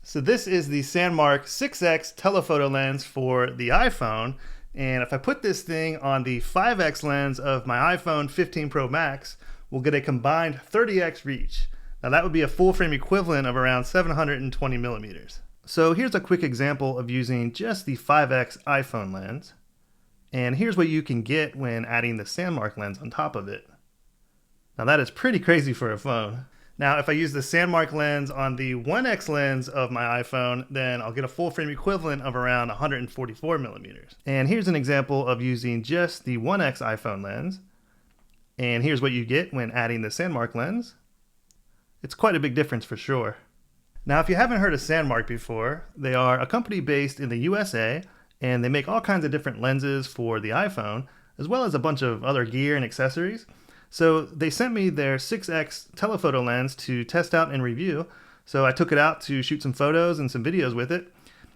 So this is the Sandmarc 6X telephoto lens for the iPhone. And if I put this thing on the 5X lens of my iPhone 15 Pro Max, we'll get a combined 30X reach. Now that would be a full frame equivalent of around 720 millimeters. So here's a quick example of using just the 5X iPhone lens. And here's what you can get when adding the Sandmarc lens on top of it. Now that is pretty crazy for a phone. Now, if I use the Sandmarc lens on the 1X lens of my iPhone, then I'll get a full frame equivalent of around 144 millimeters. And here's an example of using just the 1X iPhone lens. And here's what you get when adding the Sandmarc lens. It's quite a big difference for sure. Now, if you haven't heard of Sandmarc before, they are a company based in the USA, and they make all kinds of different lenses for the iPhone, as well as a bunch of other gear and accessories. So they sent me their 6X telephoto lens to test out and review. So I took it out to shoot some photos and some videos with it.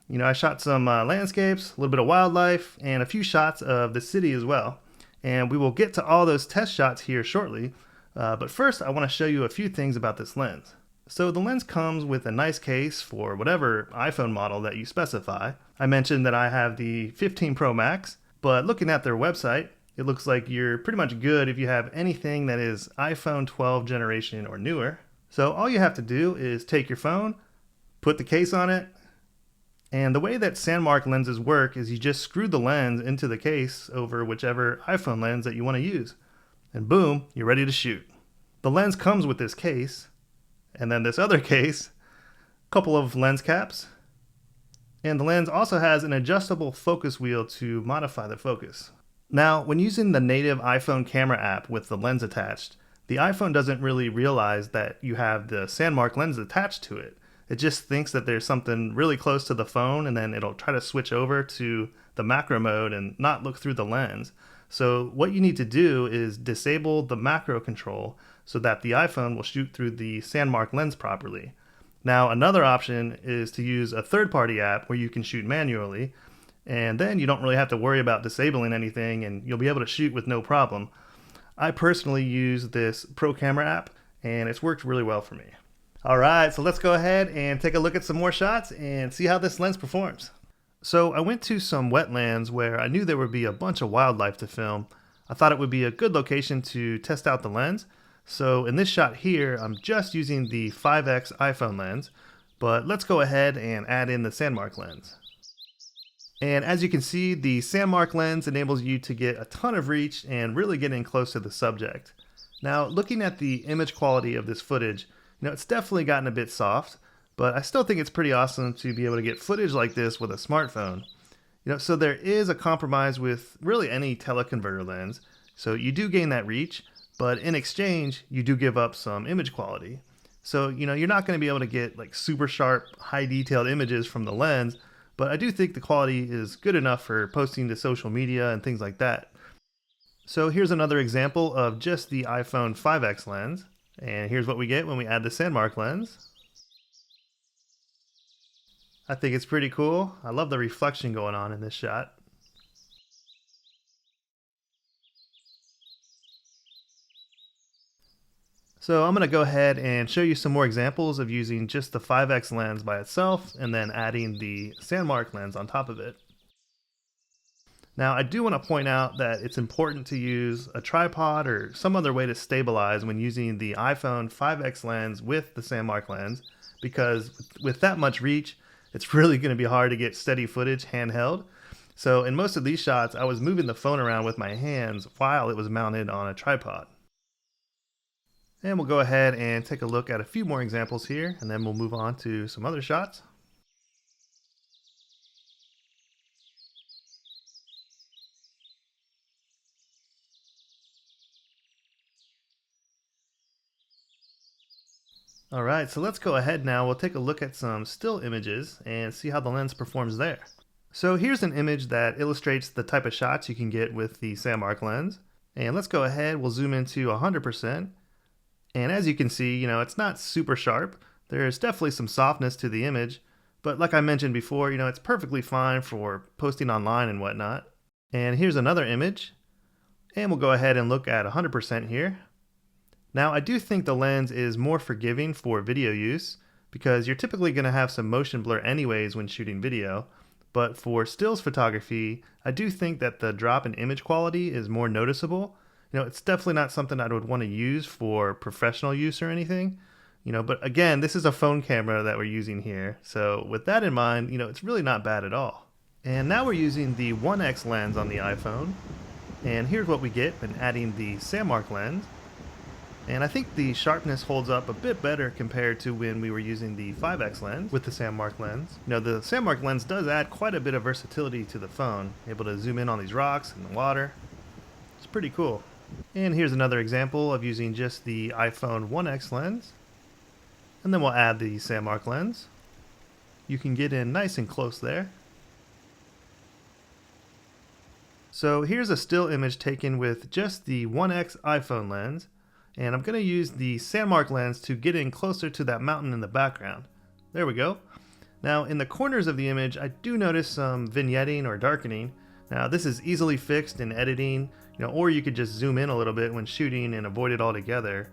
You know, I shot some landscapes, a little bit of wildlife, and a few shots of the city as well. And we will get to all those test shots here shortly. But first, I want to show you a few things about this lens. So the lens comes with a nice case for whatever iPhone model that you specify. I mentioned that I have the 15 Pro Max, but looking at their website, it looks like you're pretty much good if you have anything that is iPhone 12 generation or newer. So all you have to do is take your phone, put the case on it, and the way that Sandmarc lenses work is you just screw the lens into the case over whichever iPhone lens that you want to use. And boom, you're ready to shoot. The lens comes with this case, and then this other case, a couple of lens caps, and the lens also has an adjustable focus wheel to modify the focus. Now, when using the native iPhone camera app with the lens attached, the iPhone doesn't really realize that you have the Sandmarc lens attached to it. It just thinks that there's something really close to the phone, and then it'll try to switch over to the macro mode and not look through the lens. So what you need to do is disable the macro control so that the iPhone will shoot through the Sandmarc lens properly. Now, another option is to use a third-party app where you can shoot manually, and then you don't really have to worry about disabling anything, and you'll be able to shoot with no problem. I personally use this Pro Camera app, and it's worked really well for me. All right, so let's go ahead and take a look at some more shots and see how this lens performs. So I went to some wetlands where I knew there would be a bunch of wildlife to film. I thought it would be a good location to test out the lens. So in this shot here, I'm just using the 5X iPhone lens, but let's go ahead and add in the Sandmarc lens. And as you can see, the Sandmarc lens enables you to get a ton of reach and really get in close to the subject. Now, looking at the image quality of this footage, it's definitely gotten a bit soft, but I still think it's pretty awesome to be able to get footage like this with a smartphone. So there is a compromise with really any teleconverter lens. So you do gain that reach, but in exchange, you do give up some image quality. So, you're not going to be able to get like super sharp, high detailed images from the lens, but I do think the quality is good enough for posting to social media and things like that. So here's another example of just the iPhone 5X lens. And here's what we get when we add the Sandmarc lens. I think it's pretty cool. I love the reflection going on in this shot. So I'm going to go ahead and show you some more examples of using just the 5X lens by itself and then adding the Sandmarc lens on top of it. Now I do want to point out that it's important to use a tripod or some other way to stabilize when using the iPhone 5X lens with the Sandmarc lens, because with that much reach, it's really going to be hard to get steady footage handheld. So in most of these shots, I was moving the phone around with my hands while it was mounted on a tripod. And we'll go ahead and take a look at a few more examples here, and then we'll move on to some other shots. Alright, so let's go ahead now. We'll take a look at some still images and see how the lens performs there. So here's an image that illustrates the type of shots you can get with the Sandmarc lens. And let's go ahead, we'll zoom into 100%. And as you can see, it's not super sharp. There's definitely some softness to the image, but like I mentioned before, it's perfectly fine for posting online and whatnot. And here's another image, and we'll go ahead and look at 100% here. Now, I do think the lens is more forgiving for video use because you're typically going to have some motion blur anyways when shooting video. But for stills photography, I do think that the drop in image quality is more noticeable. It's definitely not something I would want to use for professional use or anything. But again, this is a phone camera that we're using here. So with that in mind, it's really not bad at all. And now we're using the 1x lens on the iPhone. And here's what we get when adding the Sandmarc lens. And I think the sharpness holds up a bit better compared to when we were using the 5x lens with the Sandmarc lens. The Sandmarc lens does add quite a bit of versatility to the phone, able to zoom in on these rocks and the water. It's pretty cool. And here's another example of using just the iPhone 1x lens. And then we'll add the Sandmarc lens. You can get in nice and close there. So here's a still image taken with just the 1x iPhone lens. And I'm going to use the Sandmarc lens to get in closer to that mountain in the background. There we go. Now in the corners of the image, I do notice some vignetting or darkening. Now this is easily fixed in editing, or you could just zoom in a little bit when shooting and avoid it altogether.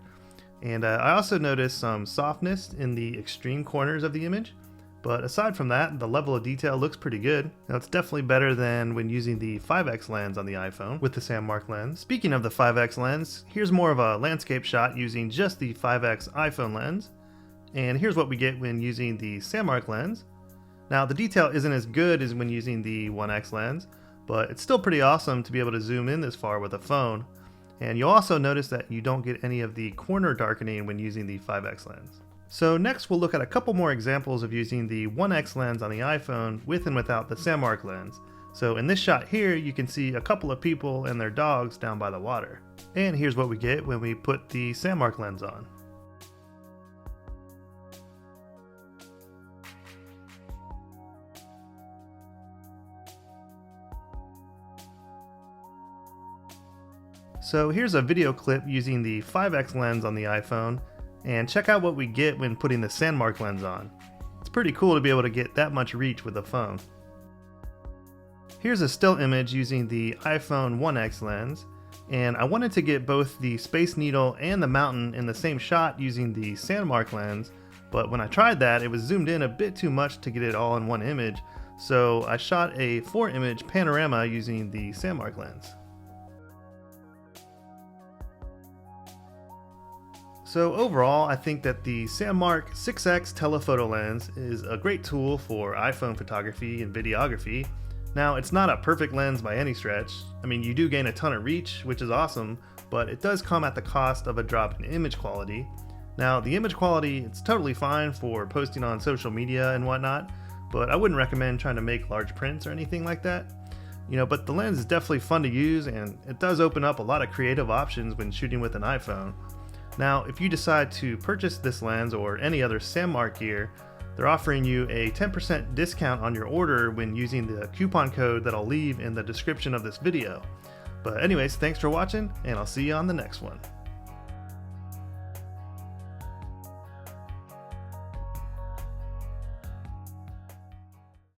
And I also noticed some softness in the extreme corners of the image. But aside from that, the level of detail looks pretty good. Now it's definitely better than when using the 5x lens on the iPhone with the Sandmarc lens. Speaking of the 5x lens, here's more of a landscape shot using just the 5x iPhone lens. And here's what we get when using the Sandmarc lens. Now the detail isn't as good as when using the 1x lens, but it's still pretty awesome to be able to zoom in this far with a phone. And you'll also notice that you don't get any of the corner darkening when using the 5x lens. So next we'll look at a couple more examples of using the 1x lens on the iPhone with and without the Sandmarc lens. So in this shot here, you can see a couple of people and their dogs down by the water. And here's what we get when we put the Sandmarc lens on. So here's a video clip using the 5x lens on the iPhone. And check out what we get when putting the Sandmarc lens on. It's pretty cool to be able to get that much reach with a phone. Here's a still image using the iPhone 1x lens, and I wanted to get both the Space Needle and the mountain in the same shot using the Sandmarc lens, but when I tried that, it was zoomed in a bit too much to get it all in one image, so I shot a 4-image panorama using the Sandmarc lens. So overall, I think that the Sandmarc 6X Telephoto Lens is a great tool for iPhone photography and videography. Now, it's not a perfect lens by any stretch. I mean, you do gain a ton of reach, which is awesome, but it does come at the cost of a drop in image quality. Now, the image quality, it's totally fine for posting on social media and whatnot, but I wouldn't recommend trying to make large prints or anything like that. But the lens is definitely fun to use, and it does open up a lot of creative options when shooting with an iPhone. Now, if you decide to purchase this lens or any other Sandmarc gear, they're offering you a 10% discount on your order when using the coupon code that I'll leave in the description of this video. But anyways, thanks for watching, and I'll see you on the next one.